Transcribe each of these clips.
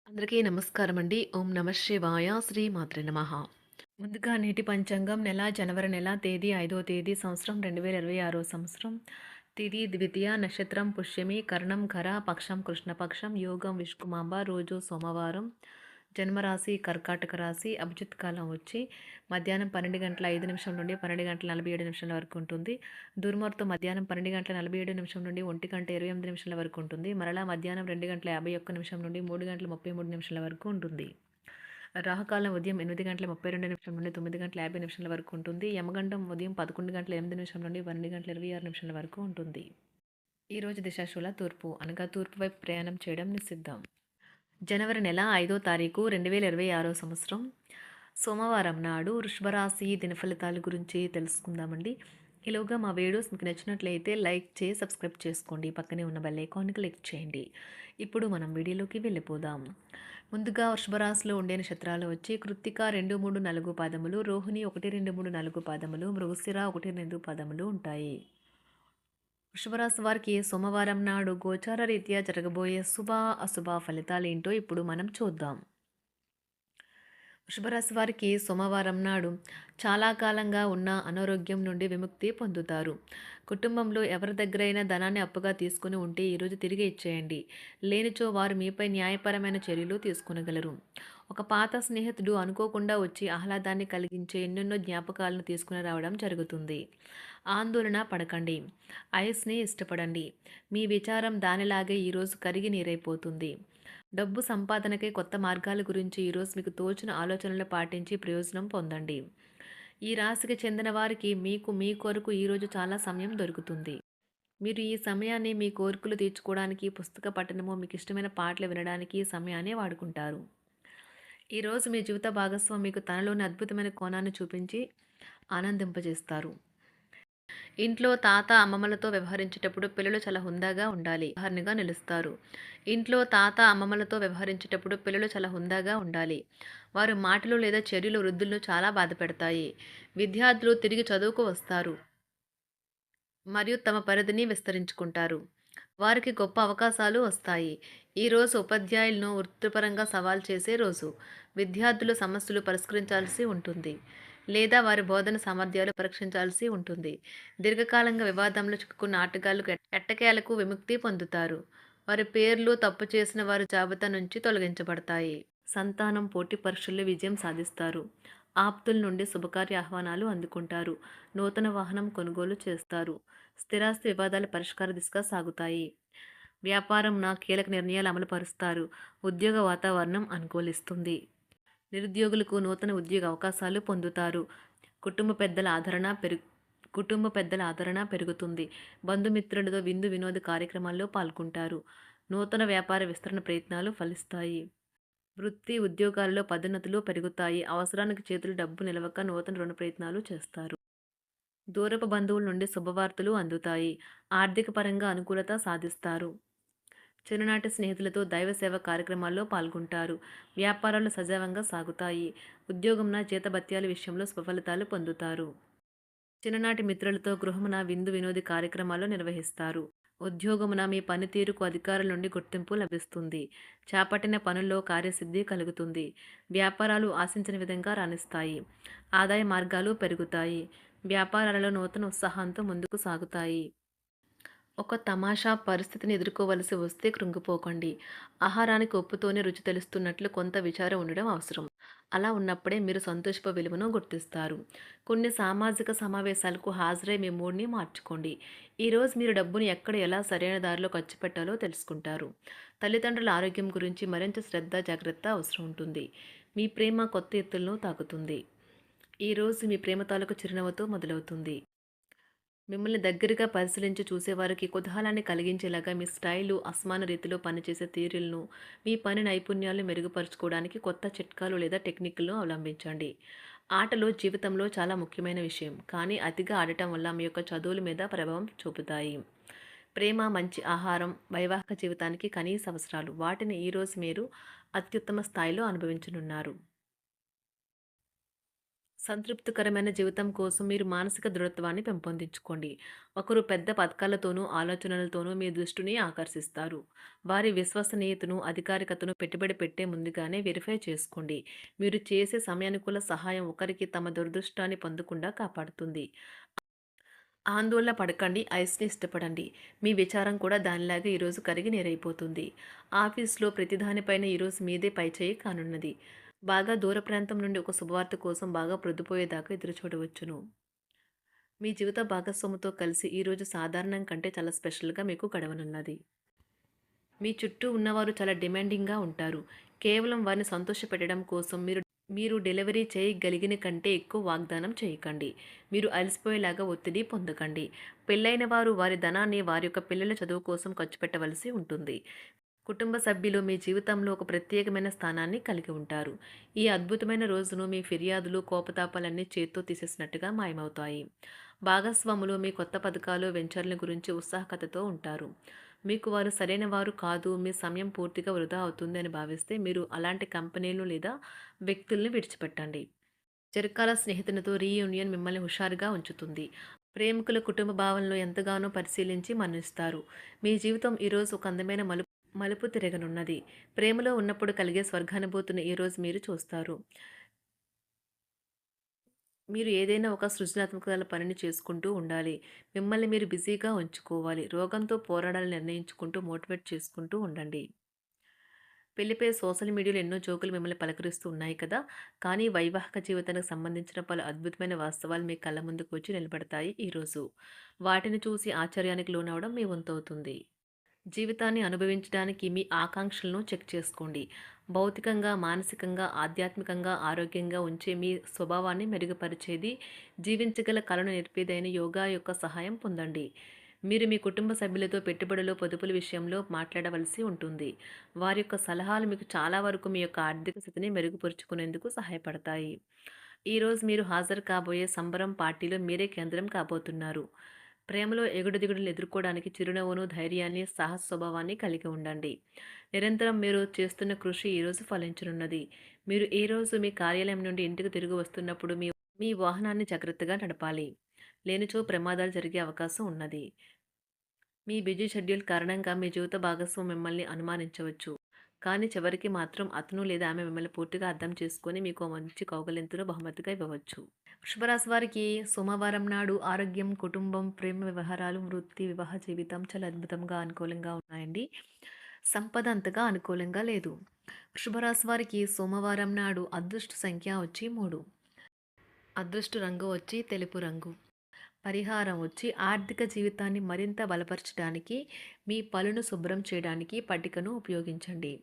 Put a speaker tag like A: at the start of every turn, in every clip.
A: అందరికీ నమస్కారం అండి. ఓం నమ శివాయ. శ్రీ మాత్రే నమః. ముందుగా నేటి పంచాంగం నెల జనవరి నెల తేదీ 5వ తేదీ సంవత్సరం 2026 సంవత్సరం. తిథి ద్వితీయ నక్షత్రం పుష్యమి కరణం ఖర పక్షం కృష్ణపక్షం యోగం విష్కుమాంబ రోజు సోమవారం. జన్మరాశి కర్కాటక రాశి. అభిజిత్ కాలం వచ్చి మధ్యాహ్నం 12:05 నుండి 12:47 వరకు ఉంటుంది. దుర్ముహూర్తం మధ్యాహ్నం 12:47 నుండి 1:28 వరకు ఉంటుంది. మరలా మధ్యాహ్నం 2:51 నుండి 3:33 వరకు ఉంటుంది. రాహుకాలం ఉదయం 8:32 నుండి 9:50 వరకు ఉంటుంది. యమగండం ఉదయం 11:08 నుండి 12:26 వరకు ఉంటుంది. ఈరోజు దిశాశూల తూర్పు అనగా తూర్పు వైపు ప్రయాణం చేయడం నిషిద్ధం. జనవరి నెల 5వ తారీఖు 2026 సంవత్సరం సోమవారం నాడు వృషభరాశి దినఫలితాల గురించి తెలుసుకుందామండి. ఈలోగా మా వీడియోస్ మీకు నచ్చినట్లయితే లైక్ చేసి సబ్స్క్రైబ్ చేసుకోండి. పక్కనే ఉన్న బెల్ ఐకాన్కి క్లిక్ చేయండి. ఇప్పుడు మనం వీడియోలోకి వెళ్ళిపోదాం. ముందుగా వృషభరాశిలో ఉండే నక్షత్రాలు వచ్చి కృత్తిక 2, 3, 4 పాదములు, రోహిణి 1, 2, 3, 4 పాదములు, మృగశిర 1, 2 పాదములు ఉంటాయి. వృషభరాశి వారికి సోమవారం నాడు గోచార రీత్యా జరగబోయే శుభ అశుభ ఫలితాలేంటో ఇప్పుడు మనం చూద్దాం. వృషభరాశి వారికి సోమవారం నాడు చాలా కాలంగా ఉన్న అనారోగ్యం నుండి విముక్తి పొందుతారు. కుటుంబంలో ఎవరి దగ్గరైనా ధనాన్ని అప్పుగా తీసుకుని ఉంటే ఈరోజు తిరిగి ఇచ్చేయండి. లేనిచో వారు మీపై న్యాయపరమైన చర్యలు తీసుకునగలరు. ఒక పాత స్నేహితుడు అనుకోకుండా వచ్చి ఆహ్లాదాన్ని కలిగించే ఎన్నెన్నో జ్ఞాపకాలను తీసుకుని రావడం జరుగుతుంది. ఆందోళన పడకండి. ఐస్ని ఇష్టపడండి. మీ విచారం దానిలాగే ఈరోజు కరిగి నీరైపోతుంది. డబ్బు సంపాదనకై కొత్త మార్గాల గురించి ఈరోజు మీకు తోచిన ఆలోచనలు పాటించి ప్రయోజనం పొందండి. ఈ రాశికి చెందిన వారికి మీ కొరకు ఈరోజు చాలా సమయం దొరుకుతుంది. మీరు ఈ సమయాన్ని మీ కోరికలు తీర్చుకోవడానికి, పుస్తక పఠనము, మీకు ఇష్టమైన పాటలు వినడానికి ఈ సమయాన్ని వాడుకుంటారు. ఈరోజు మీ జీవిత భాగస్వామి మీకు తనలోని అద్భుతమైన కోణాన్ని చూపించి ఆనందింపజేస్తారు. ఇంట్లో తాత అమ్మమ్మలతో వ్యవహరించేటప్పుడు పిల్లలు చాలా హుందాగా ఉండాలి. ఉదాహరణగా నిలుస్తారు. ఇంట్లో తాత అమ్మమ్మలతో వ్యవహరించేటప్పుడు పిల్లలు చాలా హుందాగా ఉండాలి. వారి మాటలు లేదా చర్యలు వృద్ధులను చాలా బాధపెడతాయి. విద్యార్థులు తిరిగి చదువుకు వస్తారు మరియు తమ పరిధిని విస్తరించుకుంటారు. వారికి గొప్ప అవకాశాలు వస్తాయి. ఈరోజు ఉపాధ్యాయులను వృత్తిపరంగా సవాల్ చేసే రోజు. విద్యార్థులు సమస్యలు పరిష్కరించాల్సి ఉంటుంది లేదా వారి బోధన సామర్థ్యాలు పరీక్షించాల్సి ఉంటుంది. దీర్ఘకాలంగా వివాదంలో చిక్కుకున్న ఆటగాళ్లకు ఎట్టకేలకు విముక్తి పొందుతారు. వారి పేర్లు తప్పు చేసిన వారి జాబితా నుంచి తొలగించబడతాయి. సంతానం పోటీ పరీక్షల్లో విజయం సాధిస్తారు. ఆప్తుల నుండి శుభకార్య ఆహ్వానాలు అందుకుంటారు. నూతన వాహనం కొనుగోలు చేస్తారు. స్థిరాస్తి వివాదాల పరిష్కార దిశగా సాగుతాయి. వ్యాపారంన కీలక నిర్ణయాలు అమలు పరుస్తారు. ఉద్యోగ వాతావరణం అనుకూలిస్తుంది. నిరుద్యోగులకు నూతన ఉద్యోగ అవకాశాలు పొందుతారు. కుటుంబ పెద్దల ఆదరణ పెరుగుతుంది. బంధుమిత్రులతో విందు వినోద కార్యక్రమాల్లో పాల్గొంటారు. నూతన వ్యాపార విస్తరణ ప్రయత్నాలు ఫలిస్తాయి. వృత్తి ఉద్యోగాల్లో పదోన్నతులు పెరుగుతాయి. అవసరానికి చేతులు డబ్బు నిలవక నూతన రుణ ప్రయత్నాలు చేస్తారు. దూరపు బంధువుల నుండి శుభవార్తలు అందుతాయి. ఆర్థిక పరంగా అనుకూలత సాధిస్తారు. చిన్ననాటి స్నేహితులతో దైవ సేవ కార్యక్రమాల్లో పాల్గొంటారు. వ్యాపారాలు సజావంగా సాగుతాయి. ఉద్యోగంన జీతభత్యాల విషయంలో స్వఫలితాలు పొందుతారు. చిన్ననాటి మిత్రులతో గృహమున విందు వినోది కార్యక్రమాలు నిర్వహిస్తారు. ఉద్యోగమున మీ పనితీరుకు అధికారుల నుండి గుర్తింపు లభిస్తుంది. చేపట్టిన పనుల్లో కార్యసిద్ధి కలుగుతుంది. వ్యాపారాలు ఆశించిన విధంగా రాణిస్తాయి. ఆదాయ మార్గాలు పెరుగుతాయి. వ్యాపారాలలో నూతన ఉత్సాహంతో ముందుకు సాగుతాయి. ఒక తమాషా పరిస్థితిని ఎదుర్కోవలసి వస్తే కృంగిపోకండి. ఆహారానికి ఉప్పుతోనే రుచి తెలుస్తున్నట్లు కొంత విచారం ఉండడం అవసరం. అలా ఉన్నప్పుడే మీరు సంతోషపు విలువను గుర్తిస్తారు. కొన్ని సామాజిక సమావేశాలకు హాజరై మీ మూడ్ని మార్చుకోండి. ఈరోజు మీరు డబ్బుని ఎక్కడ ఎలా సరైన దారిలో ఖర్చు పెట్టాలో తెలుసుకుంటారు. తల్లిదండ్రుల ఆరోగ్యం గురించి మరింత శ్రద్ధ జాగ్రత్త అవసరం ఉంటుంది. మీ ప్రేమ కొత్త ఎత్తులను తాకుతుంది. ఈరోజు మీ ప్రేమ తాలూకు చిరునవ్వుతో మొదలవుతుంది. మిమ్మల్ని దగ్గరగా పరిశీలించి చూసేవారికి కుతూహలాన్ని కలిగించేలాగా మీ స్టైలు, అసమాన రీతిలో పనిచేసే తీరులను, మీ పని నైపుణ్యాలను మెరుగుపరుచుకోవడానికి కొత్త చిట్కాలు లేదా టెక్నిక్లను అవలంబించండి. ఆటలు జీవితంలో చాలా ముఖ్యమైన విషయం, కానీ అతిగా ఆడటం వల్ల మీ యొక్క చదువుల మీద ప్రభావం చూపుతాయి. ప్రేమ, మంచి ఆహారం, వైవాహిక జీవితానికి కనీస అవసరాలు. వాటిని ఈరోజు మీరు అత్యుత్తమ స్థాయిలో అనుభవించనున్నారు. సంతృప్తికరమైన జీవితం కోసం మీరు మానసిక దృఢత్వాన్ని పెంపొందించుకోండి. ఒకరు పెద్ద పథకాలతోనూ, ఆలోచనలతోనూ మీ దృష్టిని ఆకర్షిస్తారు. వారి విశ్వసనీయతను, అధికారికతను పెట్టుబడి పెట్టే ముందుగానే వెరిఫై చేసుకోండి. మీరు చేసే సమయానుకూల సహాయం ఒకరికి తమ దురదృష్టాన్ని పొందకుండా కాపాడుతుంది. ఆందోళన పడకండి, ఐస్‌ని ఇష్టపడండి. మీ విచారం కూడా దానిలాగే ఈరోజు కరిగి నీరైపోతుంది. ఆఫీస్‌లో ప్రతిదానిపైన ఈరోజు మీదే పైచేయి కానున్నది. బాగా దూర ప్రాంతం నుండి ఒక శుభవార్త కోసం బాగా ప్రొద్దుపోయేదాకా ఎదురుచూడవచ్చును. మీ జీవిత భాగస్వామితో కలిసి ఈరోజు సాధారణం కంటే చాలా స్పెషల్‌గా మీకు గడవనున్నది. మీ చుట్టూ ఉన్నవారు చాలా డిమాండింగ్‌గా ఉంటారు. కేవలం వారిని సంతోషపెట్టడం కోసం మీరు మీరు డెలివరీ చేయగలిగిన కంటే ఎక్కువ వాగ్దానం చేయకండి. మీరు అలసిపోయేలాగా ఒత్తిడి పొందకండి. పెళ్ళైన వారు వారి ధనాన్ని వారి యొక్క పిల్లల చదువు కోసం ఖర్చు పెట్టవలసి ఉంటుంది. కుటుంబ సభ్యులు మీ జీవితంలో ఒక ప్రత్యేకమైన స్థానాన్ని కలిగి ఉంటారు. ఈ అద్భుతమైన రోజును మీ ఫిర్యాదులు, కోపతాపాలన్నీ చేత్తో తీసేసినట్టుగా మాయమవుతాయి. భాగస్వాములు మీ కొత్త పథకాలు, వెంచర్ల గురించి ఉత్సాహకతతో ఉంటారు. మీకు వారు సరైన వారు కాదు, మీ సమయం పూర్తిగా వృధా అవుతుంది అని భావిస్తే మీరు అలాంటి కంపెనీలు లేదా వ్యక్తుల్ని విడిచిపెట్టండి. చిరకాల స్నేహితునితో రీయూనియన్ మిమ్మల్ని హుషారుగా ఉంచుతుంది. ప్రేమికుల కుటుంబ భావనలు ఎంతగానో పరిశీలించి మన్నిస్తారు. మీ జీవితం ఈరోజు ఒక అందమైన మలుపు తిరగనున్నది. ప్రేమలో ఉన్నప్పుడు కలిగే స్వర్గానుభూతిని ఈరోజు మీరు చూస్తారు. మీరు ఏదైనా ఒక సృజనాత్మక పనిని చేసుకుంటూ ఉండాలి. మిమ్మల్ని మీరు బిజీగా ఉంచుకోవాలి. రోగంతో పోరాడాలని నిర్ణయించుకుంటూ మోటివేట్ చేసుకుంటూ ఉండండి. పెళ్లిపై సోషల్ మీడియాలో ఎన్నో జోకులు మిమ్మల్ని పలకరిస్తూ ఉన్నాయి కదా! కానీ వైవాహిక జీవితానికి సంబంధించిన పలు అద్భుతమైన వాస్తవాలు మీ కళ్ళ ముందుకు వచ్చి నిలబడతాయి ఈరోజు. వాటిని చూసి ఆశ్చర్యానికి లోనవ్వడం మీ వంతవుతుంది. జీవితాన్ని అనుభవించడానికి మీ ఆకాంక్షలను చెక్ చేసుకోండి. భౌతికంగా, మానసికంగా, ఆధ్యాత్మికంగా ఆరోగ్యంగా ఉంచే మీ స్వభావాన్ని మెరుగుపరిచేది, జీవించగల కళను నేర్పేదైన యోగా యొక్క సహాయం పొందండి. మీరు మీ కుటుంబ సభ్యులతో పెట్టుబడులు, పొదుపుల విషయంలో మాట్లాడవలసి ఉంటుంది. వారి యొక్క సలహాలు మీకు చాలా వరకు మీ యొక్క ఆర్థిక స్థితిని మెరుగుపరుచుకునేందుకు సహాయపడతాయి. ఈరోజు మీరు హాజరు కాబోయే సంబరం పార్టీలో మీరే కేంద్రం కాబోతున్నారు. ప్రేమలో ఎగుడుదిగుడులు ఎదుర్కోవడానికి చిరునవ్వును, ధైర్యాన్ని, సాహస స్వభావాన్ని కలిగి ఉండండి. నిరంతరం మీరు చేస్తున్న కృషి ఈరోజు ఫలించనున్నది. మీరు ఈ రోజు మీ కార్యాలయం నుండి ఇంటికి తిరిగి వస్తున్నప్పుడు మీ మీ వాహనాన్ని జాగ్రత్తగా నడపాలి. లేనిచో ప్రమాదాలు జరిగే అవకాశం ఉన్నది. మీ బిజీ షెడ్యూల్ కారణంగా మీ జీవిత భాగస్వామి మిమ్మల్ని అనుమానించవచ్చు. కానీ చివరికి మాత్రం అతను లేదా ఆమె మిమ్మల్ని పూర్తిగా అర్థం చేసుకొని మీకు ఓ మంచి కౌగిలింతను బహుమతిగా ఇవ్వవచ్చు. వృషభరాశి వారికి సోమవారం నాడు ఆరోగ్యం, కుటుంబం, ప్రేమ వ్యవహారాలు, వృత్తి, వివాహ జీవితం చాలా అద్భుతంగా అనుకూలంగా ఉన్నాయండి. సంపద అంతగా అనుకూలంగా లేదు. వృషభరాశి వారికి సోమవారం నాడు అదృష్ట సంఖ్య వచ్చి 3. అదృష్ట రంగు వచ్చి తెలుపు రంగు. పరిహారం వచ్చి ఆర్థిక జీవితాన్ని మరింత బలపరచడానికి మీ పళ్ళను శుభ్రం చేయడానికి పట్టికను ఉపయోగించండి.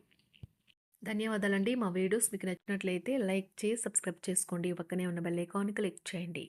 A: ధన్యవాదాలండి. మా వీడియోస్ మీకు నచ్చినట్లయితే లైక్ చేసి సబ్స్క్రైబ్ చేసుకోండి. పక్కనే ఉన్న బెల్ ఐకాన్ క్లిక్ చేయండి.